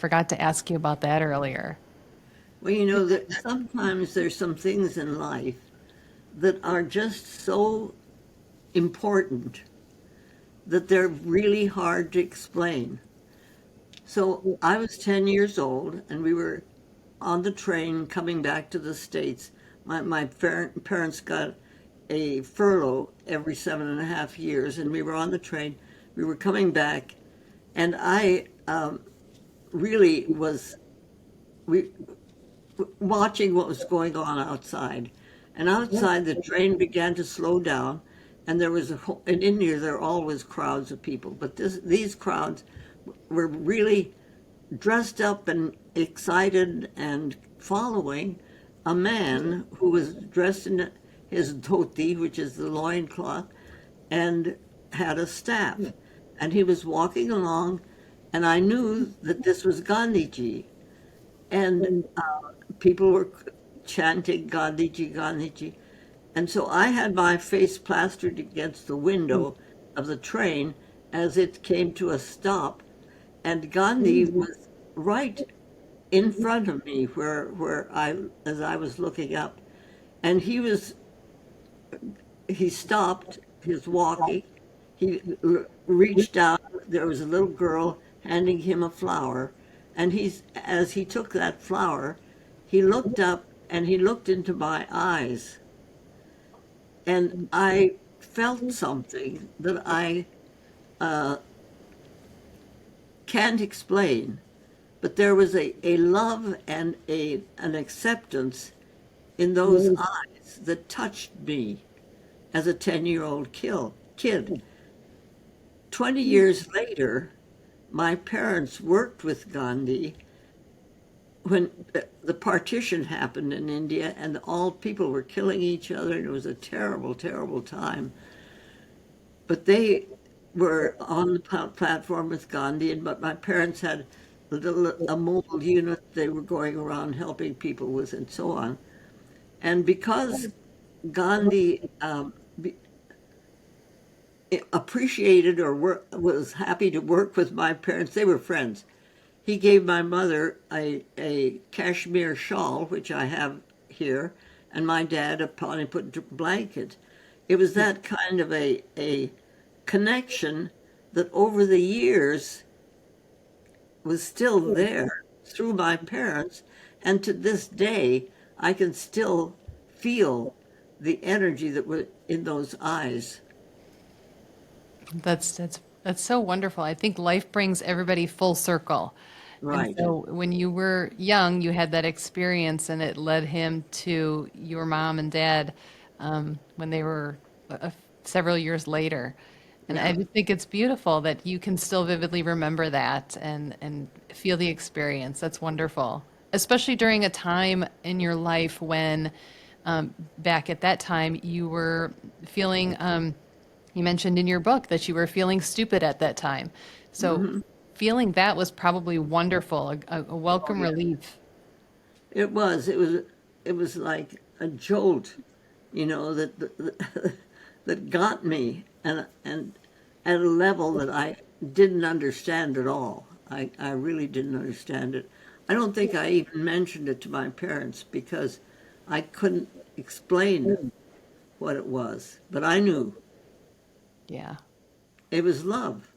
forgot to ask you about that earlier. Well, you know that sometimes there's some things in life that are just so important that they're really hard to explain. So I was 10 years old and we were on the train coming back to the States. My parents got a furlough every 7.5 years, and we were on the train. We were coming back, and I really was we, watching what was going on outside. And outside, the train began to slow down, and there was in India there are always crowds of people, but these crowds were really dressed up and excited and following a man who was dressed in his dhoti, which is the loincloth, and had a staff. And he was walking along, and I knew that this was Gandhiji. And people were chanting Gandhiji, Gandhiji. And so I had my face plastered against the window of the train as it came to a stop. And Gandhi was right in front of me as I was looking up. And he stopped his walking. He reached out. There was a little girl handing him a flower. And as he took that flower, he looked up and he looked into my eyes. And I felt something that I can't explain. But there was a love and an acceptance in those eyes that touched me as a 10-year-old kid. 20 years later, my parents worked with Gandhi when the partition happened in India and all people were killing each other, and it was a terrible, terrible time. But they were on the platform with Gandhi, but my parents had a mobile unit they were going around helping people with, and so on. And because Gandhi appreciated or was happy to work with my parents, they were friends. He gave my mother a cashmere shawl, which I have here, and my dad a put blanket. It was that kind of a connection that over the years was still there through my parents. And to this day, I can still feel the energy that was in those eyes. That's so wonderful. I think life brings everybody full circle. And Right. so when you were young, you had that experience, and it led him to your mom and dad when they were several years later. And I Yeah. just think it's beautiful that you can still vividly remember that and feel the experience. That's wonderful, especially during a time in your life when, back at that time, you were feeling. You mentioned in your book that you were feeling stupid at that time. So Hmm. feeling that was probably wonderful, a Oh, welcome yeah. relief. It was. It was like a jolt, that got me, and at a level that I didn't understand at all. I really didn't understand it. I don't think I even mentioned it to my parents because I couldn't explain what it was, but I knew Yeah. it was love.